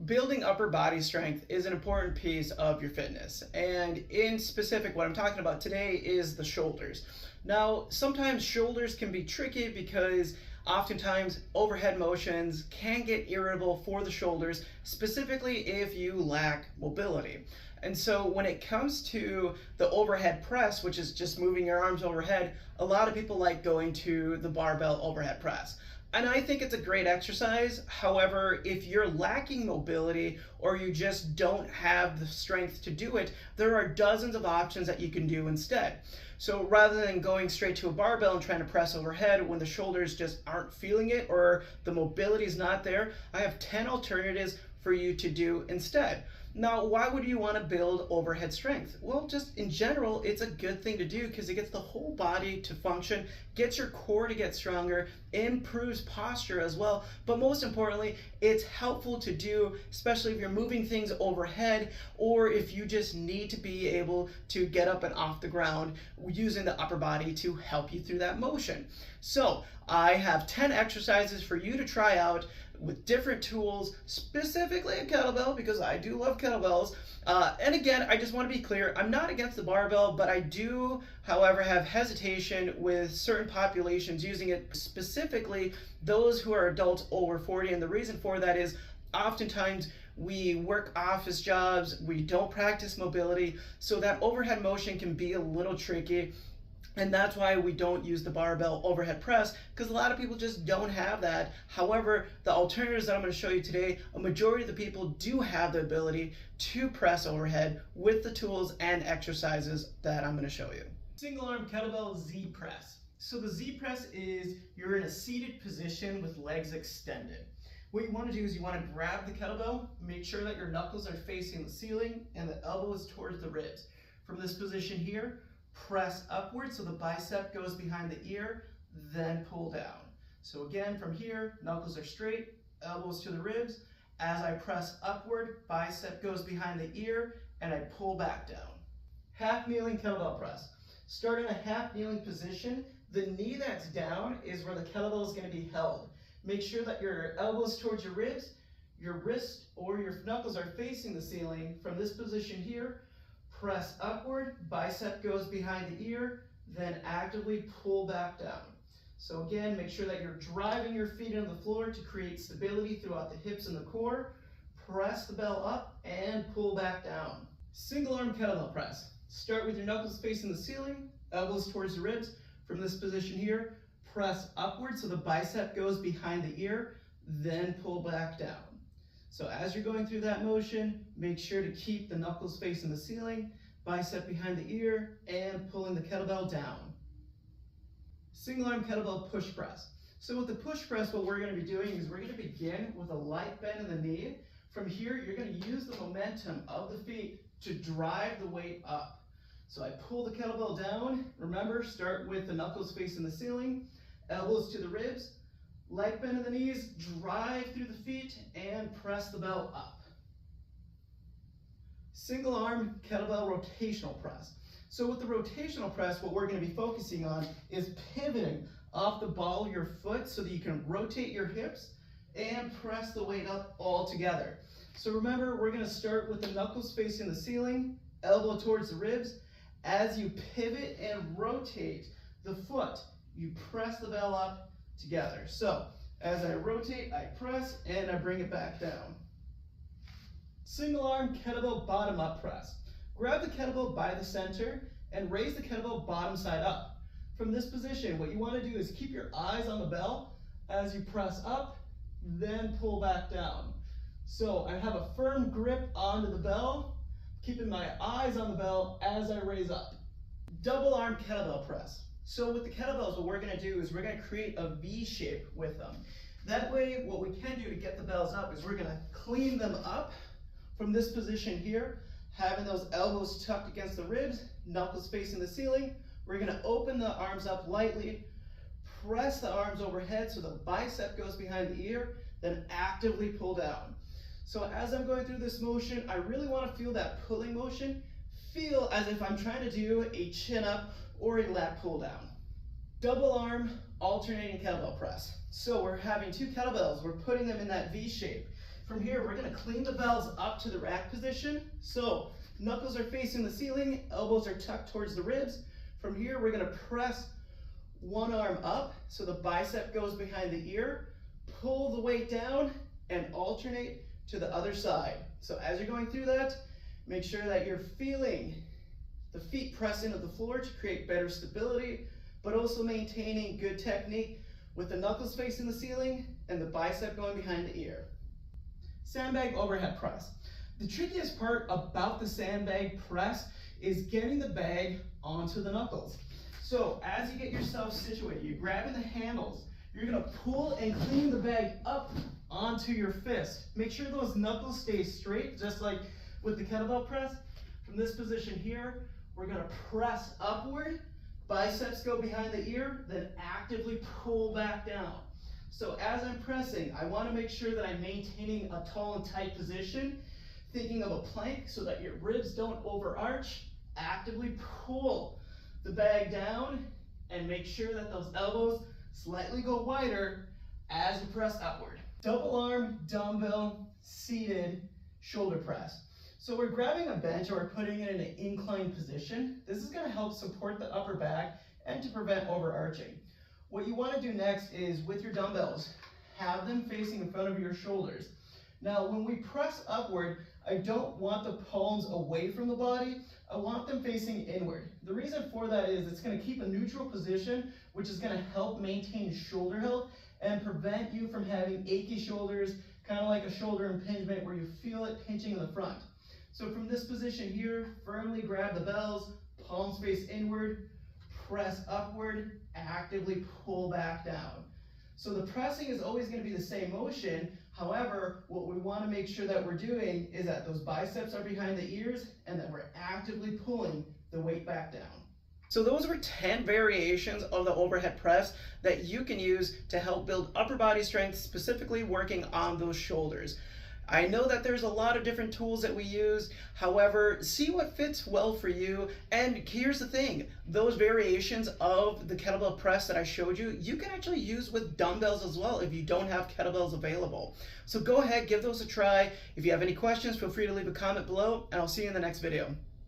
Building upper body strength is an important piece of your fitness. And in specific, what I'm talking about today is the shoulders. Now, sometimes shoulders can be tricky because oftentimes overhead motions can get irritable for the shoulders, specifically if you lack mobility. And so when it comes to the overhead press, which is just moving your arms overhead, a lot of people like going to the barbell overhead press. And I think it's a great exercise. However, if you're lacking mobility or you just don't have the strength to do it, there are dozens of options that you can do instead. So rather than going straight to a barbell and trying to press overhead when the shoulders just aren't feeling it or the mobility is not there, I have 10 alternatives for you to do instead. Now, why would you want to build overhead strength? Well, just in general, it's a good thing to do because it gets the whole body to function, gets your core to get stronger, improves posture as well. But most importantly, it's helpful to do, especially if you're moving things overhead or if you just need to be able to get up and off the ground using the upper body to help you through that motion. So I have 10 exercises for you to try out with different tools, specifically a kettlebell, because I do love kettlebells. And again, I just want to be clear, I'm not against the barbell, but I do, however, have hesitation with certain populations using it, specifically those who are adults over 40. And the reason for that is oftentimes we work office jobs, we don't practice mobility, so that overhead motion can be a little tricky. And that's why we don't use the barbell overhead press, because a lot of people just don't have that. However, the alternatives that I'm going to show you today, a majority of the people do have the ability to press overhead with the tools and exercises that I'm going to show you. Single arm kettlebell Z press. So the Z press is you're in a seated position with legs extended. What you want to do is you want to grab the kettlebell, make sure that your knuckles are facing the ceiling and the elbow is towards the ribs. From this position here, press upward so the bicep goes behind the ear, then pull down. So again, from here, knuckles are straight, elbows to the ribs. As I press upward, bicep goes behind the ear, and I pull back down. Half kneeling kettlebell press. Start in a half kneeling position. The knee that's down is where the kettlebell is going to be held. Make sure that your elbows towards your ribs, your wrist or your knuckles are facing the ceiling. From this position here, press upward, bicep goes behind the ear, then actively pull back down. So again, make sure that you're driving your feet into the floor to create stability throughout the hips and the core. Press the bell up and pull back down. Single arm kettlebell press. Start with your knuckles facing the ceiling, elbows towards the ribs. From this position here, press upward so the bicep goes behind the ear, then pull back down. So as you're going through that motion, make sure to keep the knuckles facing the ceiling, bicep behind the ear, and pulling the kettlebell down. Single arm kettlebell push press. So with the push press, what we're going to be doing is we're going to begin with a light bend in the knee. From here, you're going to use the momentum of the feet to drive the weight up. So I pull the kettlebell down. Remember, start with the knuckles facing the ceiling, elbows to the ribs, light bend in the knees, drive through the feet, and press the bell up. Single arm kettlebell rotational press. So with the rotational press, what we're going to be focusing on is pivoting off the ball of your foot so that you can rotate your hips and press the weight up all together. So remember, we're going to start with the knuckles facing the ceiling, elbow towards the ribs. As you pivot and rotate the foot, you press the bell up together. So as I rotate, I press and I bring it back down. Single arm kettlebell bottom up press. Grab the kettlebell by the center and raise the kettlebell bottom side up. From this position, what you want to do is keep your eyes on the bell as you press up, then pull back down. So I have a firm grip onto the bell, keeping my eyes on the bell as I raise up. Double arm kettlebell press. So with the kettlebells, what we're going to do is we're going to create a V shape with them. That way, what we can do to get the bells up is we're going to clean them up from this position here, having those elbows tucked against the ribs, knuckles facing the ceiling. We're going to open the arms up lightly, press the arms overhead so the bicep goes behind the ear, then actively pull down. So as I'm going through this motion, I really want to feel that pulling motion, feel as if I'm trying to do a chin up or a lat pull down. Double arm alternating kettlebell press. So we're having two kettlebells, we're putting them in that V shape. From here, we're gonna clean the bells up to the rack position. So knuckles are facing the ceiling, elbows are tucked towards the ribs. From here, we're gonna press one arm up so the bicep goes behind the ear, pull the weight down, and alternate to the other side. So as you're going through that, make sure that you're feeling the feet press into the floor to create better stability, but also maintaining good technique with the knuckles facing the ceiling and the bicep going behind the ear. Sandbag overhead press. The trickiest part about the sandbag press is getting the bag onto the knuckles. So as you get yourself situated, you're grabbing the handles, you're gonna pull and clean the bag up onto your fist. Make sure those knuckles stay straight, just like with the kettlebell press. From this position here, we're gonna press upward, biceps go behind the ear, then actively pull back down. So as I'm pressing, I wanna make sure that I'm maintaining a tall and tight position, thinking of a plank so that your ribs don't overarch. Actively pull the bag down and make sure that those elbows slightly go wider as you press upward. Double arm, dumbbell, seated, shoulder press. So we're grabbing a bench or we're putting it in an inclined position. This is gonna help support the upper back and to prevent overarching. What you wanna do next is with your dumbbells, have them facing in front of your shoulders. Now, when we press upward, I don't want the palms away from the body. I want them facing inward. The reason for that is it's gonna keep a neutral position, which is gonna help maintain shoulder health and prevent you from having achy shoulders, kind of like a shoulder impingement where you feel it pinching in the front. So from this position here, firmly grab the bells, palms face inward, press upward, actively pull back down. So the pressing is always going to be the same motion. However, what we want to make sure that we're doing is that those biceps are behind the ears and that we're actively pulling the weight back down. So those were 10 variations of the overhead press that you can use to help build upper body strength, specifically working on those shoulders. I know that there's a lot of different tools that we use. However, see what fits well for you. And here's the thing, those variations of the kettlebell press that I showed you, you can actually use with dumbbells as well if you don't have kettlebells available. So go ahead, give those a try. If you have any questions, feel free to leave a comment below, and I'll see you in the next video.